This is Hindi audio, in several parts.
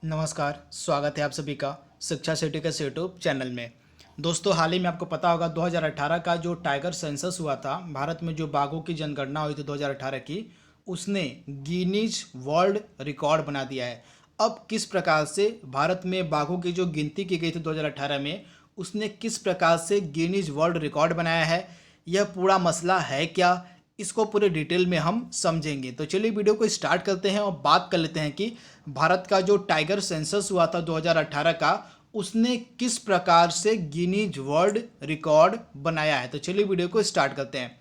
नमस्कार, स्वागत है आप सभी का शिक्षा सिटी के यूट्यूब चैनल में। दोस्तों, हाल ही में आपको पता होगा 2018 का जो टाइगर सेंसस हुआ था, भारत में जो बाघों की जनगणना हुई थी 2018 की, उसने गिनीज वर्ल्ड रिकॉर्ड बना दिया है। अब किस प्रकार से भारत में बाघों की जो गिनती की गई थी 2018 में, उसने किस प्रकार से गिनीज वर्ल्ड रिकॉर्ड बनाया है, यह पूरा मसला है क्या, इसको पूरे डिटेल में हम समझेंगे। तो चलिए वीडियो को स्टार्ट करते हैं और बात कर लेते हैं कि भारत का जो टाइगर सेंसस हुआ था 2018 का, उसने किस प्रकार से गिनीज वर्ल्ड रिकॉर्ड बनाया है। तो चलिए वीडियो को स्टार्ट करते हैं।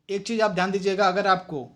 एक चीज़ आप ध्यान दीजिएगा, अगर आपको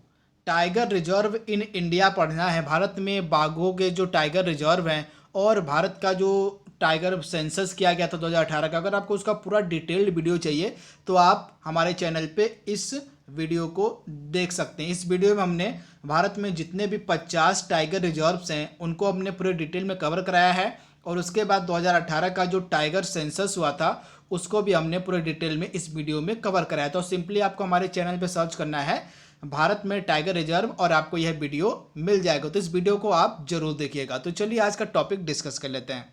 टाइगर रिजर्व इन इंडिया पढ़ना है, भारत में बाघों के जो टाइगर रिजर्व हैं और भारत का जो टाइगर सेंसस किया गया था 2018 का, अगर आपको उसका पूरा डिटेल्ड वीडियो चाहिए तो आप हमारे चैनल पे इस वीडियो को देख सकते हैं। इस वीडियो में हमने भारत में जितने भी 50 टाइगर रिजर्व्स हैं उनको हमने पूरे डिटेल में कवर कराया है, और उसके बाद 2018 का जो टाइगर सेंसस हुआ था उसको भी हमने पूरे डिटेल में इस वीडियो में कवर कराया। तो सिंपली आपको हमारे चैनल पे सर्च करना है भारत में टाइगर रिजर्व और आपको यह वीडियो मिल जाएगा। तो इस वीडियो को आप जरूर देखिएगा। तो चलिए आज का टॉपिक डिस्कस कर लेते हैं।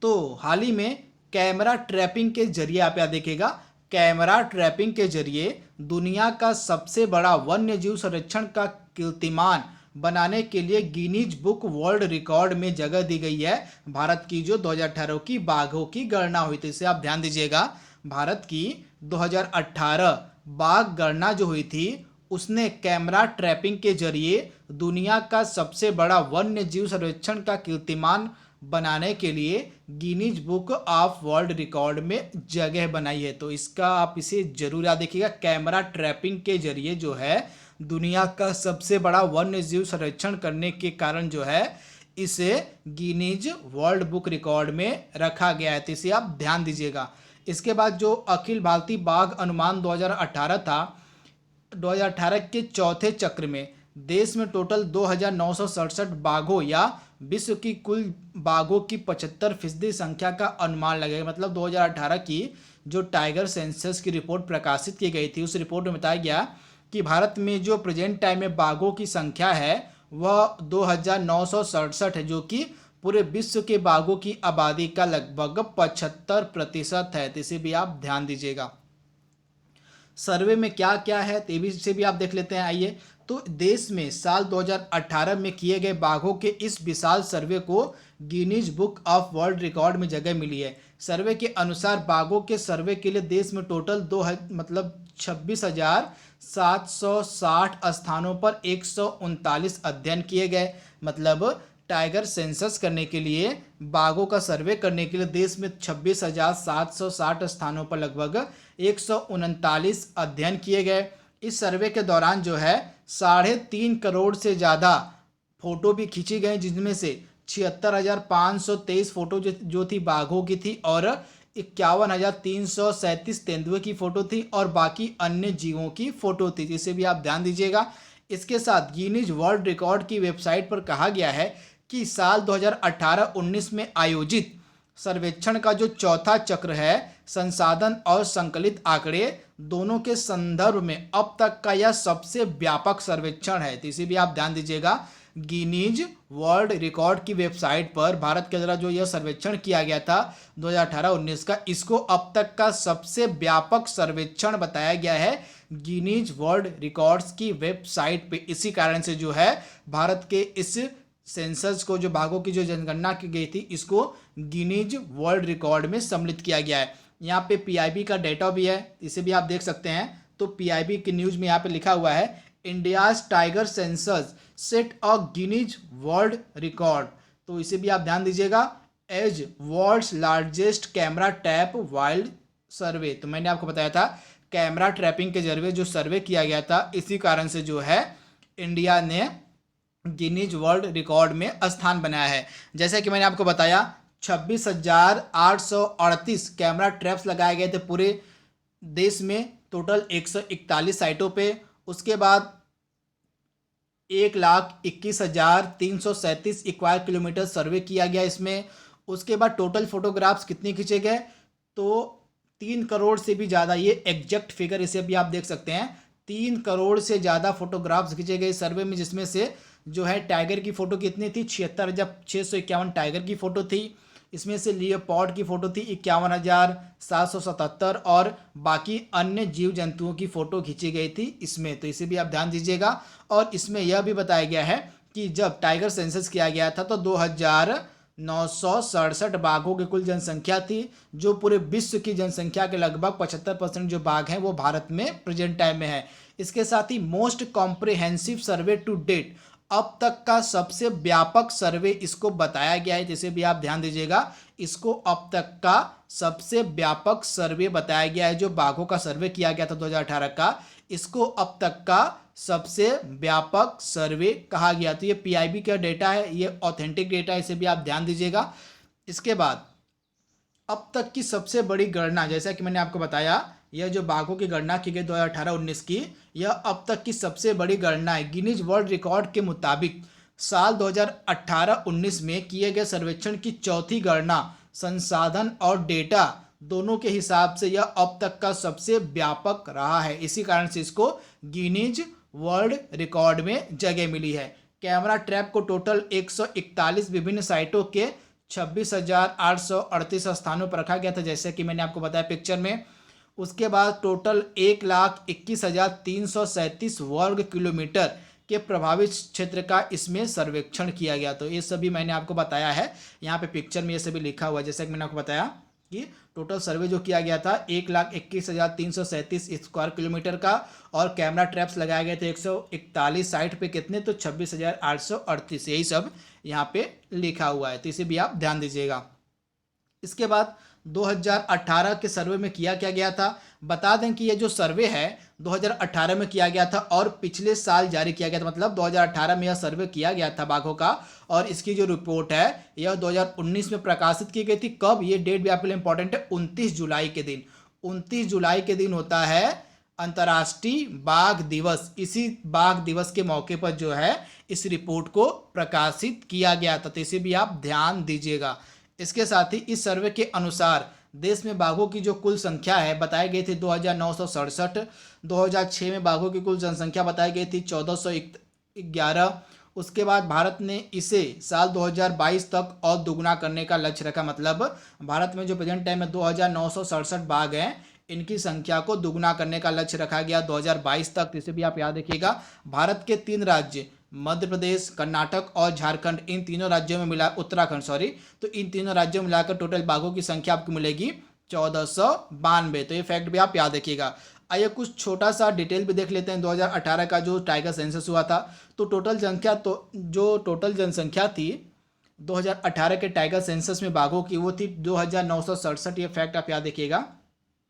तो हाल ही में कैमरा ट्रैपिंग के जरिए आप यहाँ देखिएगा, कैमरा ट्रैपिंग के जरिए दुनिया का सबसे बड़ा वन्य जीव संरक्षण का कीर्तिमान बनाने के लिए गिनीज बुक वर्ल्ड रिकॉर्ड में जगह दी गई है। भारत की जो 2018 की बाघों की गणना हुई थी, इसे आप ध्यान दीजिएगा। भारत की 2018 बाघ गणना जो हुई थी, उसने कैमरा ट्रैपिंग के जरिए दुनिया का सबसे बड़ा वन्य जीव सर्वेक्षण का कीर्तिमान बनाने के लिए Guinness book of world record में जगह बनाई है। तो इसका आप इसे जरूर याद रखिएगा, कैमरा ट्रैपिंग के जरिए जो है दुनिया का सबसे बड़ा वन्य जीव संरक्षण करने के कारण जो है इसे गिनीज वर्ल्ड बुक रिकॉर्ड में रखा गया है। तो इसे आप ध्यान दीजिएगा। इसके बाद जो अखिल भारतीय बाघ अनुमान 2018 था, 2018 के चौथे चक्र में देश में टोटल 2,967 बाघों या विश्व की कुल बाघों की 75% संख्या का अनुमान लगेगा। मतलब 2018 की जो टाइगर सेंसस की रिपोर्ट प्रकाशित की गई थी, उस रिपोर्ट में बताया गया कि भारत में जो प्रेजेंट टाइम में बाघों की संख्या है वह 2,967 है, जो कि पूरे विश्व के बाघों की आबादी का लगभग 75% है। तो इसे भी आप ध्यान दीजिएगा। सर्वे में क्या क्या है तेजी से भी आप देख लेते हैं। आइए, तो देश में साल 2018 में किए गए बाघों के इस विशाल सर्वे को Guinness book of world record में जगह मिली है। सर्वे के अनुसार बाघों के सर्वे के लिए देश में टोटल 26,760 स्थानों पर 139 अध्ययन किए गए। मतलब टाइगर सेंसस करने के लिए, बाघों का सर्वे करने के लिए देश में 26,760 स्थानों पर लगभग 139 अध्ययन किए गए। इस सर्वे के दौरान जो है 3.5 करोड़ से ज़्यादा फोटो भी खींची गई, जिनमें से 76,523 फोटो जो थी बाघों की थी, और 51,337 तेंदुए की फ़ोटो थी, और बाकी अन्य जीवों की फ़ोटो थी, जिसे भी आप ध्यान दीजिएगा। इसके साथ गिनीज वर्ल्ड रिकॉर्ड की वेबसाइट पर कहा गया है कि साल 2018-19 में आयोजित सर्वेक्षण का जो चौथा चक्र है, संसाधन और संकलित आंकड़े दोनों के संदर्भ में अब तक का यह सबसे व्यापक सर्वेक्षण है। तो इसे भी आप ध्यान दीजिएगा। गिनीज वर्ल्ड रिकॉर्ड की वेबसाइट पर भारत के द्वारा जो यह सर्वेक्षण किया गया था 2018-19 का, इसको अब तक का सबसे व्यापक सर्वेक्षण बताया गया है गिनीज वर्ल्ड रिकॉर्ड्स की वेबसाइट पे। इसी कारण से जो है भारत के इस सेंसस को, जो बाघों की जो जनगणना की गई थी, इसको गिनीज वर्ल्ड रिकॉर्ड में सम्मिलित किया गया है। यहाँ पे पीआईबी का डेटा भी है, इसे भी आप देख सकते हैं। तो पीआईबी की न्यूज़ में यहाँ पे लिखा हुआ है, India's tiger census set a Guinness world record. तो इसे भी आप ध्यान दीजिएगा, as world's largest camera trap wild survey. तो मैंने आपको बताया था कैमरा ट्रैपिंग के जरिए जो सर्वे किया गया था, इसी कारण से जो है इंडिया ने गिनीज वर्ल्ड रिकॉर्ड में स्थान बनाया है। जैसे कि मैंने आपको बताया 26,838 कैमरा ट्रैप्स लगाए गए थे पूरे देश में, टोटल 141 साइटों पे। उसके बाद 1,21,337 स्क्वायर किलोमीटर सर्वे किया गया इसमें। उसके बाद टोटल फोटोग्राफ्स कितने खींचे गए, तो 3 करोड़ से भी ज़्यादा, ये एग्जैक्ट फिगर इसे भी आप देख सकते हैं, 3 करोड़ से ज़्यादा फोटोग्राफ्स खींचे गए सर्वे में, जिसमें से जो है टाइगर की फ़ोटो कितनी थी, 76,651 टाइगर की फ़ोटो थी। इसमें से लियोपॉर्ड की फ़ोटो थी 51,777 और बाकी अन्य जीव जंतुओं की फ़ोटो खींची गई थी इसमें, तो इसे भी आप ध्यान दीजिएगा। और इसमें यह भी बताया गया है कि जब टाइगर सेंसस किया गया था तो 2,967 बाघों की कुल जनसंख्या थी, जो पूरे विश्व की जनसंख्या के लगभग 75% जो बाघ हैं वो भारत में प्रेजेंट टाइम में है। इसके साथ ही most comprehensive survey to date, अब तक का सबसे व्यापक सर्वे इसको बताया गया है, जिसे भी आप ध्यान दीजिएगा। इसको अब तक का सबसे व्यापक सर्वे बताया गया है, जो बाघों का सर्वे किया गया था 2018 का, इसको अब तक का सबसे व्यापक सर्वे कहा गया। तो ये पीआईबी का डेटा है, ये ऑथेंटिक डेटा है, इसे भी आप ध्यान दीजिएगा। इसके बाद अब तक की सबसे बड़ी गणना, जैसा कि मैंने आपको बताया, यह जो बाघों की गणना की गई 2018-19 की, यह अब तक की सबसे बड़ी गणना है। गिनीज वर्ल्ड रिकॉर्ड के मुताबिक साल 2018-19 में किए गए सर्वेक्षण की चौथी गणना संसाधन और डेटा दोनों के हिसाब से यह अब तक का सबसे व्यापक रहा है। इसी कारण से इसको गिनीज वर्ल्ड रिकॉर्ड में जगह मिली है। कैमरा ट्रैप को टोटल 141 विभिन्न साइटों के 26,838 स्थानों पर रखा गया था, जैसे कि मैंने आपको बताया पिक्चर में। उसके बाद टोटल 1,21,337 वर्ग किलोमीटर के प्रभावित क्षेत्र का इसमें सर्वेक्षण किया गया। तो ये सभी मैंने आपको बताया है, यहाँ पे पिक्चर में ये सभी लिखा हुआ है। जैसे कि मैंने आपको बताया कि टोटल सर्वे जो किया गया था 1,21,337 स्क्वायर किलोमीटर का, और कैमरा ट्रैप्स लगाए गए थे 141 साइट पे, कितने, तो 26,838, यही सब यहाँ पे लिखा हुआ है, तो इसे भी आप ध्यान दीजिएगा। इसके बाद 2018 के सर्वे में किया क्या गया था, बता दें कि ये जो सर्वे है 2018 में किया गया था और पिछले साल जारी किया गया था, मतलब 2018 में यह सर्वे किया गया था बाघों का, और इसकी जो रिपोर्ट है यह 2019 में प्रकाशित की गई थी। कब, ये डेट भी आपके लिए इंपॉर्टेंट है, 29 जुलाई के दिन। 29 जुलाई के दिन होता है अंतर्राष्ट्रीय बाघ दिवस। इसी बाघ दिवस के मौके पर जो है इस रिपोर्ट को प्रकाशित किया गया था, तो इसे भी आप ध्यान दीजिएगा। इसके साथ ही इस सर्वे के अनुसार देश में बाघों की जो कुल संख्या है बताई गई थी 2,967। 2006 में बाघों की कुल जनसंख्या बताई गई थी 1,411। उसके बाद भारत ने इसे साल 2022 तक और दुगना करने का लक्ष्य रखा, मतलब भारत में जो प्रेजेंट टाइम में 2,967 बाघ हैं, इनकी संख्या को दुगना करने का लक्ष्य रखा गया 2022 तक। इसे भी आप याद रखिएगा। भारत के 3 राज्य मध्य प्रदेश, कर्नाटक और झारखंड, इन तीनों राज्यों में मिला, उत्तराखंड सॉरी, तो इन तीनों राज्यों में मिलाकर टोटल बाघों की संख्या आपको मिलेगी 1492। तो ये फैक्ट भी आप याद रखिएगा। आइए कुछ छोटा सा डिटेल भी देख लेते हैं 2018 का जो टाइगर सेंसस हुआ था। तो टोटल जनसंख्या थी 2018 के टाइगर सेंसस में बाघों की, वो थी 2,967। ये फैक्ट आप याद रखिएगा।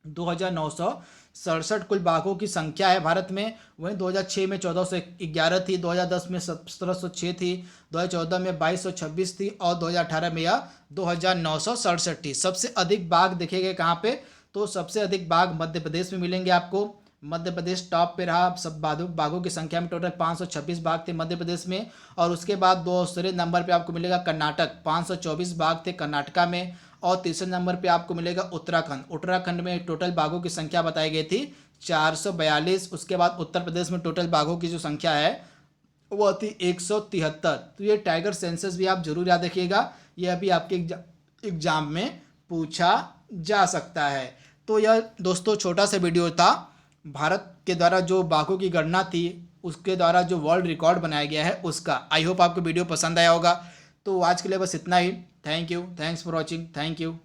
2,967 कुल बाघों की संख्या है भारत में। वहीं 2006 में 1,411 थी, 2010 में 1,706 थी, 2014 में 2,226 थी और 2018 में यह 2,967 थी। सबसे अधिक बाघ देखे गए कहाँ पे, तो सबसे अधिक बाघ मध्य प्रदेश में मिलेंगे आपको। मध्य प्रदेश टॉप पे रहा सब बाघों की संख्या में। टोटल 526 बाघ थे मध्य प्रदेश में। और उसके बाद दूसरे नंबर पे आपको मिलेगा कर्नाटक, 524 बाघ थे कर्नाटका में। और तीसरे नंबर पे आपको मिलेगा उत्तराखंड। उत्तराखंड में टोटल बाघों की संख्या बताई गई थी 442। उसके बाद उत्तर प्रदेश में टोटल बाघों की जो संख्या है वो थी 173। तो ये टाइगर सेंसस भी आप जरूर याद रखिएगा, यह भी आपके एग्जाम में पूछा जा सकता है। तो यह दोस्तों छोटा सा वीडियो था भारत के द्वारा जो बाघों की गणना थी उसके द्वारा जो वर्ल्ड रिकॉर्ड बनाया गया है उसका। आई होप आपको वीडियो पसंद आया होगा। तो आज के लिए बस इतना ही। Thank you, thanks for watching, thank you.